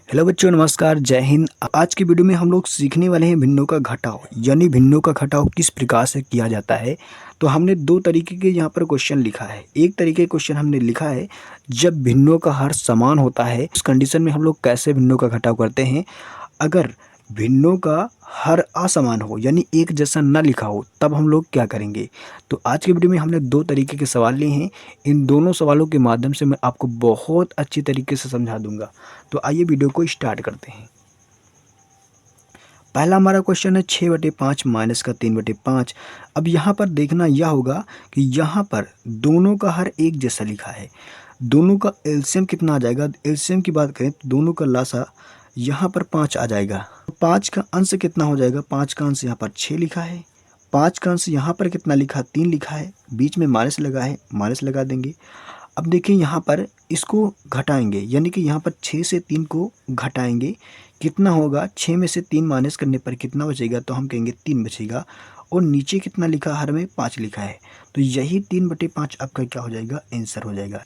Hello बच्चों, नमस्कार, जय हिंद। आज की वीडियो में हम लोग सीखने वाले हैं भिन्नों का घटाव, यानी भिन्नों का घटाव किस प्रकार से किया जाता है। तो हमने दो तरीके के यहाँ पर क्वेश्चन लिखा है। एक तरीके क्वेश्चन हमने लिखा है जब भिन्नों का हर समान होता है उस कंडीशन में हम लोग कैसे भिन्नों का घटाव करते हैं। अगर भिन्नों का हर असमान हो यानी एक जैसा न लिखा हो तब हम लोग क्या करेंगे। तो आज की वीडियो में हमने दो तरीके के सवाल लिए हैं। इन दोनों सवालों के माध्यम से मैं आपको बहुत अच्छी तरीके से समझा दूंगा। तो आइए वीडियो को स्टार्ट करते हैं। पहला हमारा क्वेश्चन है 6/5 माइनस का 3/5। अब यहाँ पर देखना यह होगा कि यहाँ पर दोनों का हर एक जैसा लिखा है। दोनों का एलसीएम कितना आ जाएगा। एलसीएम की बात करें तो दोनों का लासा यहाँ पर 5 आ जाएगा। 5 का अंश कितना हो जाएगा। 5 का अंश यहाँ पर 6 लिखा है। 5 का अंश यहाँ पर कितना लिखा, 3 लिखा है। बीच में माइनस लगा है, माइनस लगा देंगे। अब देखिए यहाँ पर इसको घटाएंगे, यानी कि यहाँ पर 6 से 3 को घटाएंगे। कितना होगा, 6 में से 3 माइनस करने पर कितना बचेगा, तो हम कहेंगे 3 बचेगा। और नीचे कितना लिखा, हर में 5 लिखा है, तो यही 3/5 आपका क्या हो जाएगा, आंसर हो जाएगा।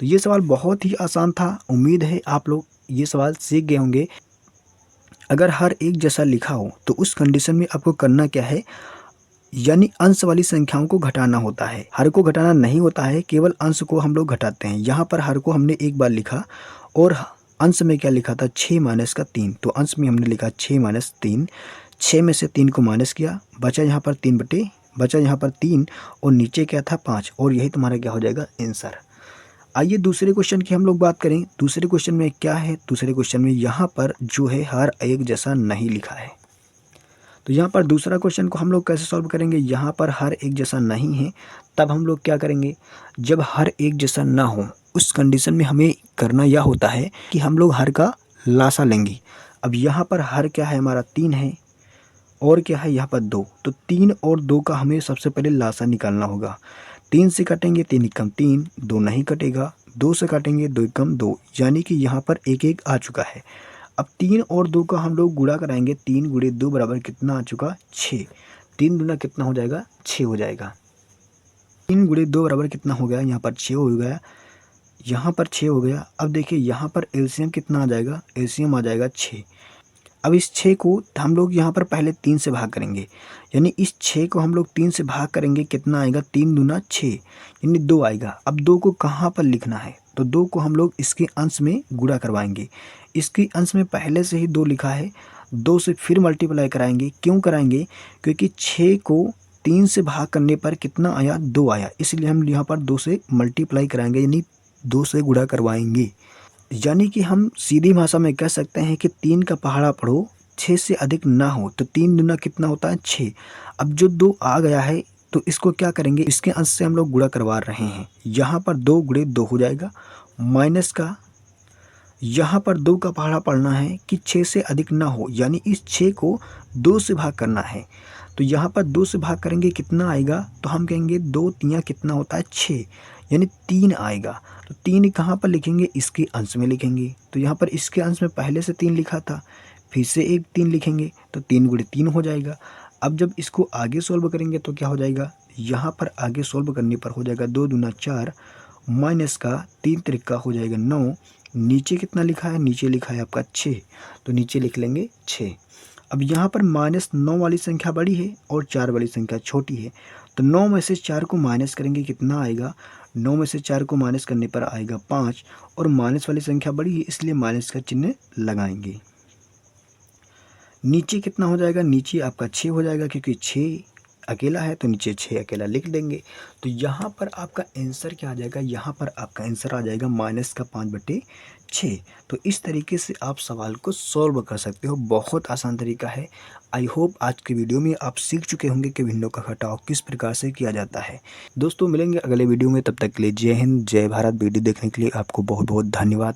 तो ये सवाल बहुत ही आसान था। उम्मीद है आप लोग ये सवाल सीख गए होंगे। अगर हर एक जैसा लिखा हो तो उस कंडीशन में आपको करना क्या है, यानी अंश वाली संख्याओं को घटाना होता है। हर को घटाना नहीं होता है, केवल अंश को हम लोग घटाते हैं। यहाँ पर हर को हमने एक बार लिखा और अंश में क्या लिखा था, 6 माइनस का 3। तो अंश में हमने लिखा 6 माइनस 3। 6 में से 3 को माइनस किया, बचा यहाँ पर 3 और नीचे क्या था, 5। और यही तुम्हारा क्या हो जाएगा, आंसर। आइए दूसरे क्वेश्चन की हम लोग बात करें। दूसरे क्वेश्चन में क्या है, दूसरे क्वेश्चन में यहाँ पर जो है हर एक जैसा नहीं लिखा है। तो यहाँ पर दूसरा क्वेश्चन को हम लोग कैसे सॉल्व करेंगे। यहाँ पर हर एक जैसा नहीं है, तब हम लोग क्या करेंगे, जब हर एक जैसा ना हो उस कंडीशन में हमें करना यह होता है कि हम लोग हर का लासा लेंगे। अब यहाँ पर हर क्या है हमारा, 3 है, और क्या है यहाँ पर 2। तो 3 और 2 का हमें सबसे पहले लासा निकालना होगा। 3 से काटेंगे 3 एकम 3, 2 नहीं कटेगा। 2 से काटेंगे 2 एकम 2, यानी कि यहाँ पर एक एक आ चुका है। अब 3 और 2 का हम लोग गुणा कराएंगे। 3 गुणे 2 बराबर कितना आ चुका, 6। 3 दूना कितना हो जाएगा, 6 हो जाएगा। 3 गुणे 2 बराबर कितना हो गया, यहाँ पर 6 हो गया, यहाँ पर 6 हो गया। अब देखिए यहाँ पर एलसीएम कितना आ जाएगा, एलसीएम आ जाएगा 6। अब इस 6 को हम लोग यहाँ पर पहले 3 से भाग करेंगे, यानी इस 6 को हम लोग 3 से भाग करेंगे, कितना आएगा, 3 दूना 6, यानी 2 आएगा। अब 2 को कहाँ पर लिखना है, तो 2 को हम लोग इसके अंश में गुणा करवाएंगे। इसके अंश में पहले से ही 2 लिखा है, 2 से फिर मल्टीप्लाई कराएंगे। क्यों कराएंगे, क्योंकि 6 को 3 से भाग करने पर कितना आया, 2 आया, इसलिए हम यहाँ पर 2 से मल्टीप्लाई कराएंगे, यानी 2 से गुणा करवाएंगे। यानी कि हम सीधी भाषा में कह सकते हैं कि 3 का पहाड़ा पढ़ो, 6 से अधिक ना हो। तो 3 दूना कितना होता है, 6। अब जो 2 आ गया है तो इसको क्या करेंगे, इसके अंश से हम लोग गुणा करवा रहे हैं। यहाँ पर 2 गुणे 2 हो जाएगा, माइनस का यहाँ पर 2 का पहाड़ा पढ़ना है कि 6 से अधिक ना हो, यानी इस 6 को 2 से भाग करना है। तो यहाँ पर 2 से भाग करेंगे, कितना आएगा, तो हम कहेंगे 2 तियाँ कितना होता है, 6, यानी 3 आएगा। तो 3 कहाँ पर लिखेंगे, इसके अंश में लिखेंगे। तो यहाँ पर इसके अंश में पहले से 3 लिखा था, फिर से एक 3 लिखेंगे, तो 3 गुणे 3 हो जाएगा। अब जब इसको आगे सॉल्व करेंगे तो क्या हो जाएगा, यहाँ पर आगे सॉल्व करने पर हो जाएगा 2 दूना 4, माइनस का 3 त्रिका हो जाएगा 9। नीचे कितना लिखा है, नीचे लिखा है आपका 6, तो नीचे लिख लेंगे 6। अब यहाँ पर -9 वाली संख्या बड़ी है और 4 वाली संख्या छोटी है, तो 9 में से 4 को माइनस करेंगे, कितना आएगा, 9 में से 4 को माइनस करने पर आएगा 5। और माइनस वाली संख्या बड़ी है, इसलिए माइनस का चिन्ह लगाएंगे। नीचे कितना हो जाएगा, नीचे आपका 6 हो जाएगा, क्योंकि 6 अकेला है तो नीचे 6 अकेला लिख देंगे। तो यहाँ पर आपका आंसर क्या आ जाएगा, यहाँ पर आपका आंसर आ जाएगा -5/6। तो इस तरीके से आप सवाल को सॉल्व कर सकते हो। बहुत आसान तरीका है। आई होप आज की वीडियो में आप सीख चुके होंगे कि भिन्नों का घटाव किस प्रकार से किया जाता है। दोस्तों मिलेंगे अगले वीडियो में, तब तक के लिए जय हिंद जय भारत। वीडियो देखने के लिए आपको बहुत बहुत धन्यवाद।